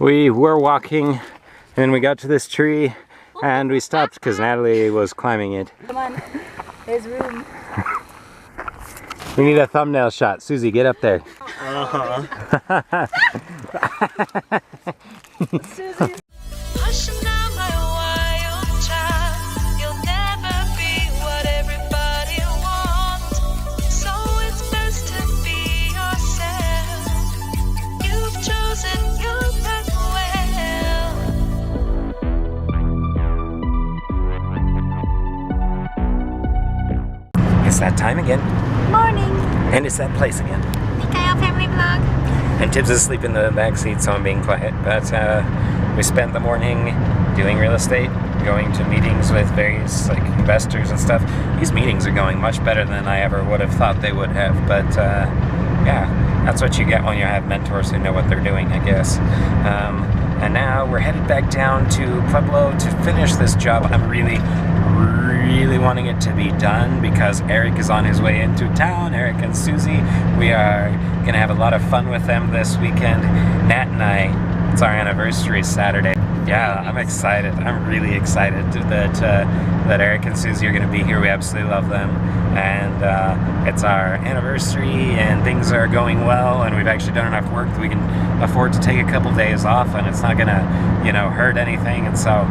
We were walking and we got to this tree and we stopped because Natalie was climbing it. Come on, there's room. We need a thumbnail shot. Suzie, get up there. Suzie. It's that time again. Morning. And it's that place again. Kyle family vlog. And Tibbs is asleep in the back seat, so I'm being quiet. But we spent the morning doing real estate, going to meetings with various investors and stuff. These meetings are going much better than I ever would have thought they would have. But yeah, that's what you get when you have mentors who know what they're doing, I guess. And now we're headed back down to Pueblo to finish this job. I'm really wanting it to be done because Eric is on his way into town. Eric and Suzie. We are gonna have a lot of fun with them this weekend. Nat and I, it's our anniversary Saturday. Yeah, I'm excited. I'm really excited that Eric and Suzie are gonna be here. We absolutely love them, and it's our anniversary, and things are going well, and we've actually done enough work that we can afford to take a couple days off, and it's not gonna, hurt anything, and so.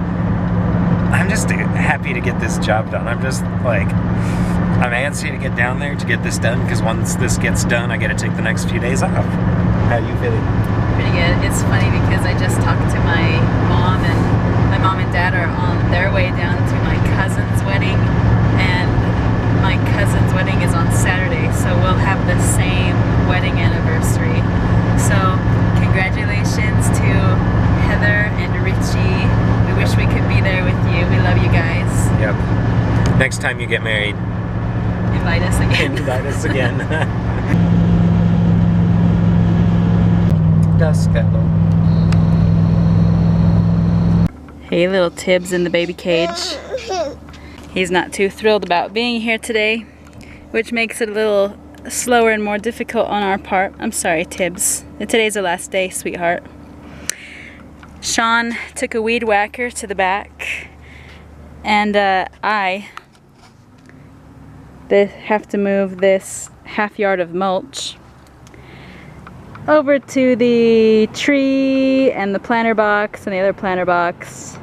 I'm just happy to get this job done. I'm antsy to get down there to get this done, because once this gets done, I get to take the next few days off. How are you feeling? Pretty good. It's funny because I just talked to my mom, and my mom and dad are on their way down to my cousin's wedding, and my cousin's wedding is on Saturday, so we'll have the same wedding anniversary. So congratulations to Heather and Richie. We wish we could be there with you. We love you guys. Yep. Next time you get married, invite us again. Invite us again. Hey, little Tibbs in the baby cage. He's not too thrilled about being here today, which makes it a little slower and more difficult on our part. I'm sorry, Tibbs. Today's the last day, sweetheart. Sean took a weed whacker to the back, and I have to move this half yard of mulch over to the tree and the planter box and the other planter box.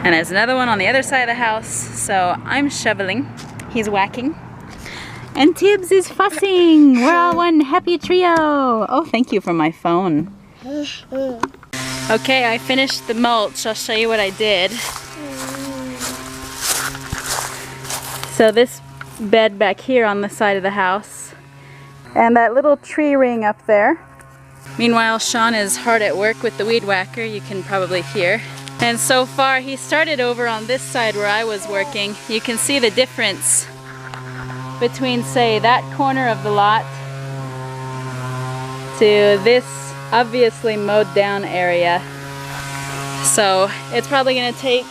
And there's another one on the other side of the house, so I'm shoveling. He's whacking. And Tibbs is fussing. We're all one happy trio. Oh, thank you for my phone. Okay, I finished the mulch. I'll show you what I did. So this bed back here on the side of the house, and that little tree ring up there. Meanwhile, Sean is hard at work with the weed whacker, you can probably hear. And so far, he started over on this side where I was working. You can see the difference between, say, that corner of the lot to this obviously mowed down area. So it's probably gonna take,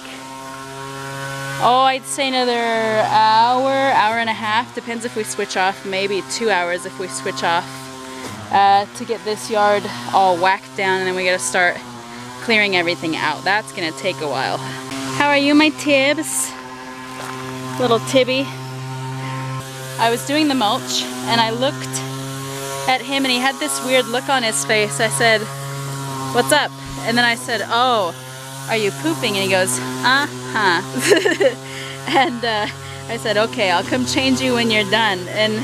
I'd say another hour and a half, depends if we switch off, maybe 2 hours if we switch off, to get this yard all whacked down, and then we gotta start clearing everything out. That's gonna take a while. How are you, my Tibbs? Little Tibby. I was doing the mulch and I looked at him and he had this weird look on his face. I said, "What's up?" And then I said, "Oh, are you pooping?" And he goes, "Uh-huh." And I said, "Okay, I'll come change you when you're done." And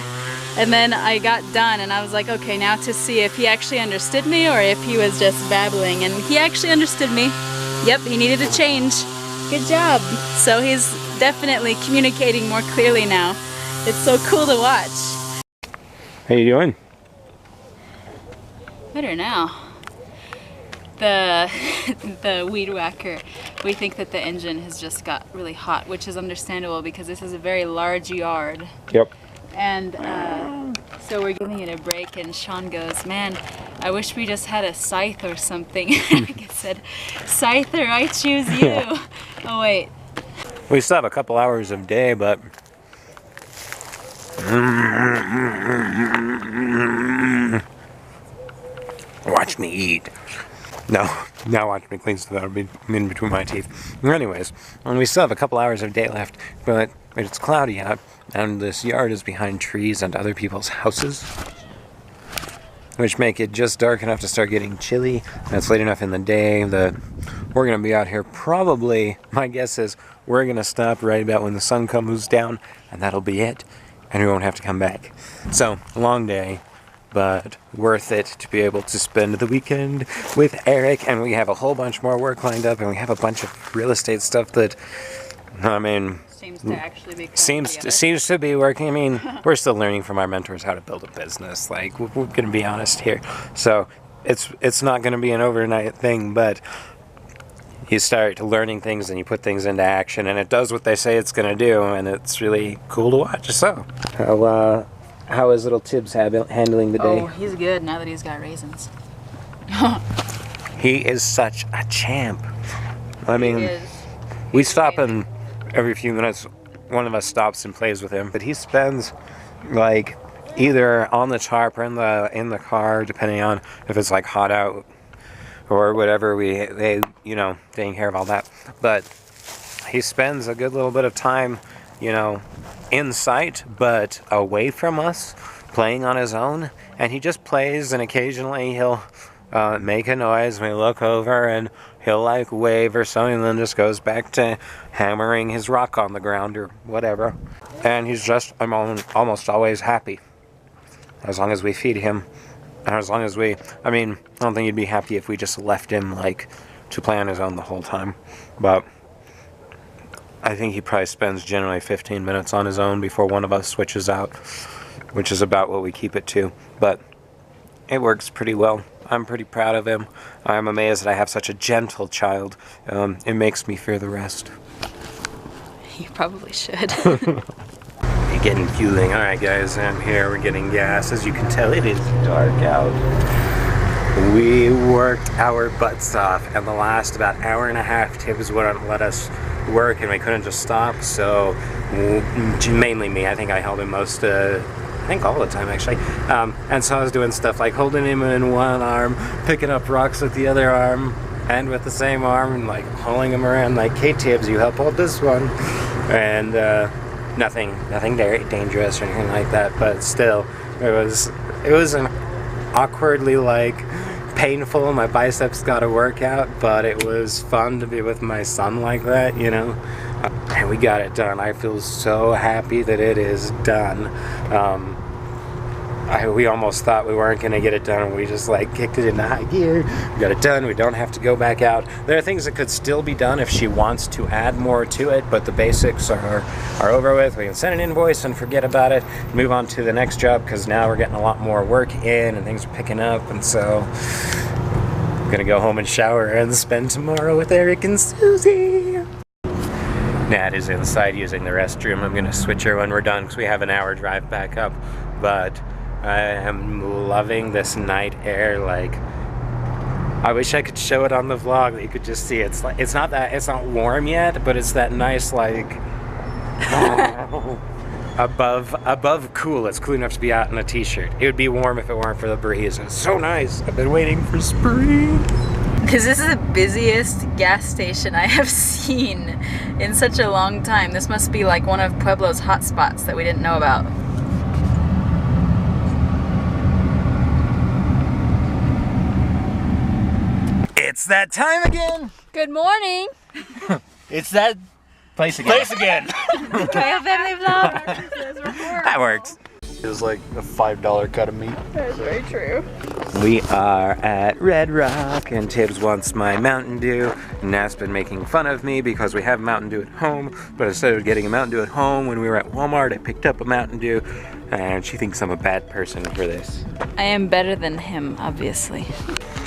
then I got done and I was like, okay, now to see if he actually understood me or if he was just babbling. And he actually understood me. Yep, he needed a change. Good job. So he's definitely communicating more clearly now. It's so cool to watch. How you doing? Better now. The weed whacker, we think that the engine has just got really hot, which is understandable because this is a very large yard. Yep. And so we're giving it a break, and Sean goes, "Man, I wish we just had a scythe or something." Eric said, "Scyther, I choose you." Oh wait. We still have a couple hours of day, but watch me eat. No, now watch me clean stuff that'll be in between my teeth. Anyways, we still have a couple hours of day left, but it's cloudy out, and this yard is behind trees and other people's houses, which make it just dark enough to start getting chilly. And it's late enough in the day that we're going to be out here probably, my guess is, we're going to stop right about when the sun comes down, and that'll be it, and we won't have to come back. So, a long day, but worth it to be able to spend the weekend with Eric, and we have a whole bunch more work lined up, and we have a bunch of real estate stuff that, I mean, seems to actually be seems to be working. I mean, we're still learning from our mentors how to build a business. Like, we're going to be honest here. So it's not going to be an overnight thing, but you start learning things and you put things into action, and it does what they say it's going to do, and it's really cool to watch. So, how is little Tibbs handling the day? Oh, he's good now that he's got raisins. He is such a champ. I mean, we stop him every few minutes. One of us stops and plays with him, but he spends like either on the tarp or in the car, depending on if it's like hot out or whatever. They taking care of all that. But he spends a good little bit of time, in sight, but away from us, playing on his own. And he just plays, and occasionally he'll make a noise, and we look over, and he'll like wave or something, and then just goes back to hammering his rock on the ground or whatever. And he's just, I'm almost always happy, as long as we feed him, and as long as I don't think he'd be happy if we just left him like to play on his own the whole time. But I think he probably spends generally 15 minutes on his own before one of us switches out, which is about what we keep it to. But it works pretty well. I'm pretty proud of him. I'm amazed that I have such a gentle child. It makes me fear the rest. You probably should. You're getting fueling. All right, guys, I'm here. We're getting gas. As you can tell, it is dark out. We worked our butts off, and the last about hour and a half, Tibbs wouldn't let us work, and we couldn't just stop. So, mainly me. I think I held him all the time, actually. And so I was doing stuff like holding him in one arm, picking up rocks with the other arm, and with the same arm, and like hauling him around like, "Hey Tibbs, you help hold this one." And nothing very dangerous or anything like that, but still, it was an awkwardly painful. My biceps got a workout, but it was fun to be with my son like that, and we got it done. I feel so happy that it is done. We almost thought we weren't going to get it done, and we just kicked it into high gear. We got it done. We don't have to go back out. There are things that could still be done if she wants to add more to it, but the basics are over with. We can send an invoice and forget about it, move on to the next job, because now we're getting a lot more work in and things are picking up, and so I'm going to go home and shower and spend tomorrow with Eric and Suzie. Nat is inside using the restroom. I'm going to switch her when we're done because we have an hour drive back up, but I am loving this night air. I wish I could show it on the vlog that you could just see. It's not warm yet, but it's that nice above cool. It's cool enough to be out in a t-shirt. It would be warm if it weren't for the breeze. It's so nice. I've been waiting for spring. Because this is the busiest gas station I have seen in such a long time. This must be one of Pueblo's hot spots that we didn't know about. It's that time again! Good morning! It's that place again. Kaya family vlog! That works. It was like a $5 cut of meat. That is very true. We are at Red Rock, and Tibbs wants my Mountain Dew. Nat's been making fun of me because we have Mountain Dew at home, but instead of getting a Mountain Dew at home, when we were at Walmart, I picked up a Mountain Dew, and she thinks I'm a bad person for this. I am better than him, obviously.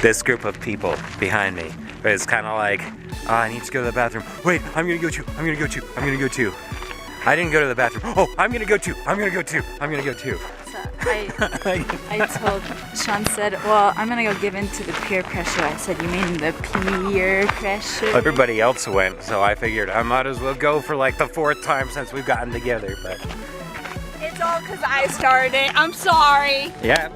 This group of people behind me is kind of like, oh, I need to go to the bathroom. Wait, I'm gonna go too. I'm gonna go too. I'm gonna go too. I didn't go to the bathroom. Oh, I'm gonna go too. I'm gonna go too. I'm gonna go too. So I told Sean said, well, I'm gonna go give in to the peer pressure. I said, you mean the peer pressure? Everybody else went, so I figured I might as well go for the 4th time since we've gotten together. But it's all because I started it. I'm sorry. Yep.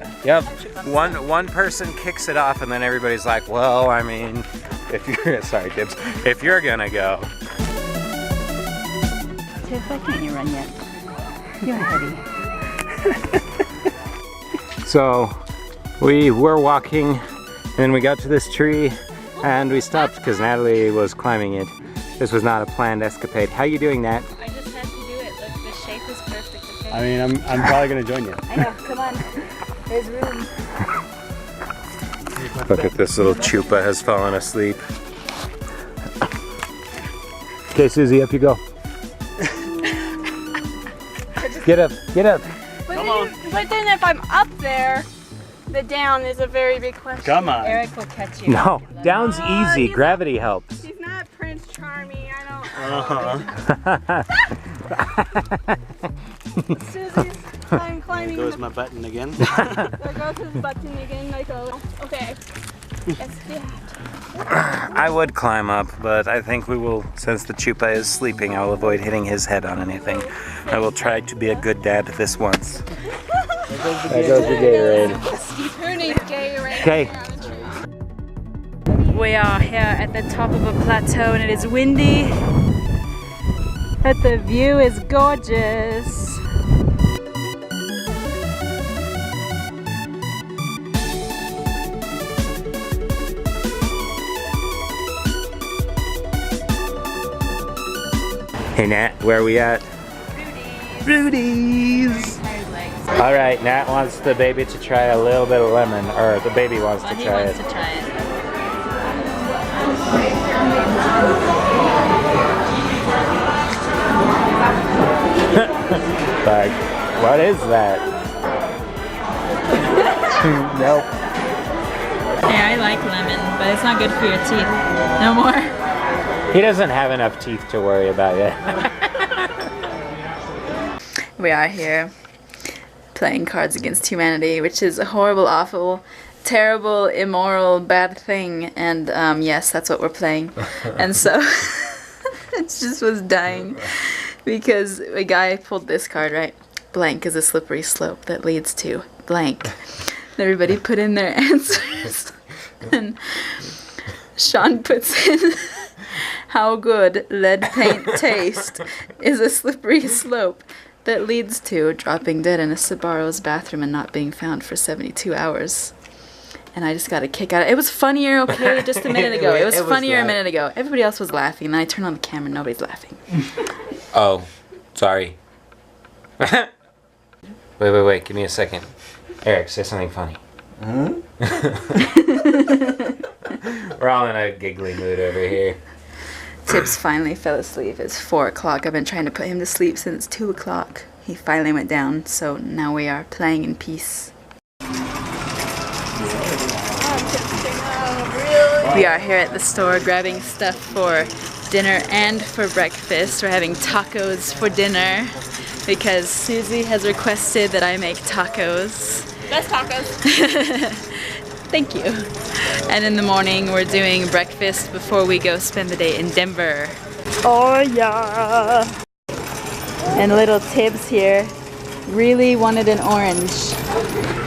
One person kicks it off, and then everybody's like, well, I mean, if you're sorry, Dibs, if you're gonna go. Tiff, why can't you run yet? You're heavy. So we were walking, and we got to this tree, and we stopped because Natalie was climbing it. This was not a planned escapade. How you doing, Nat? I just had to do it. Look, the shape is perfect. Okay? I mean, I'm probably gonna join you. I know. Come on. There's room. Look at this little chupa has fallen asleep. Okay, Susie, up you go. Get up, get up. But then if I'm up there, the down is a very big question. Come on. Eric will catch you. No, down's easy. Gravity helps. He's not Prince Charming. I don't. Susie's climbing. There goes my button again. There goes his button again. Like, oh, okay. Yes, yeah. I would climb up, but I think we will, since the chupa is sleeping, I will avoid hitting his head on anything. I will try to be a good dad this once. There goes the Gatorade. Her name's Gatorade. Okay. We are here at the top of a plateau and it is windy, but the view is gorgeous. Hey Nat, where are we at? Rudy's. All right, Nat wants the baby to try a little bit of lemon, or the baby wants to try it. He wants to try it. Like, what is that? Nope. Yeah, I like lemon, but it's not good for your teeth. No more. He doesn't have enough teeth to worry about yet. We are here playing Cards Against Humanity, which is a horrible, awful, terrible, immoral, bad thing. And yes, that's what we're playing. And so it just was dying because a guy pulled this card, right? Blank is a slippery slope that leads to blank. And everybody put in their answers. And Sean puts in how good lead paint taste is a slippery slope that leads to dropping dead in a Sabaro's bathroom and not being found for 72 hours. And I just got a kick out of it. It was funnier, okay, just a minute ago. It was funnier a minute ago. Everybody else was laughing, and then I turned on the camera and nobody's laughing. Oh, sorry. Wait, give me a second. Eric, say something funny. We're all in a giggly mood over here. Tips finally fell asleep. It's 4 o'clock. I've been trying to put him to sleep since 2 o'clock. He finally went down, so now we are playing in peace. We are here at the store grabbing stuff for dinner and for breakfast. We're having tacos for dinner because Susie has requested that I make tacos. Best tacos. Thank you. And in the morning we're doing breakfast before we go spend the day in Denver. Oh yeah! And little Tibbs here really wanted an orange.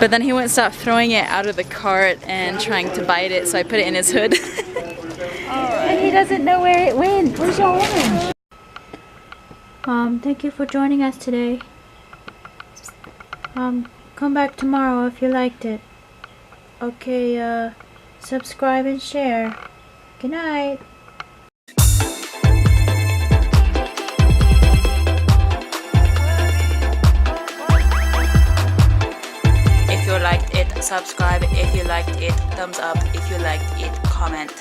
But then he wouldn't stop throwing it out of the cart and trying to bite it, so I put it in his hood. And he doesn't know where it went. Where's your orange? Thank you for joining us today. Come back tomorrow if you liked it. Okay, subscribe and share. Good night. If you liked it, subscribe. If you liked it, thumbs up. If you liked it, comment.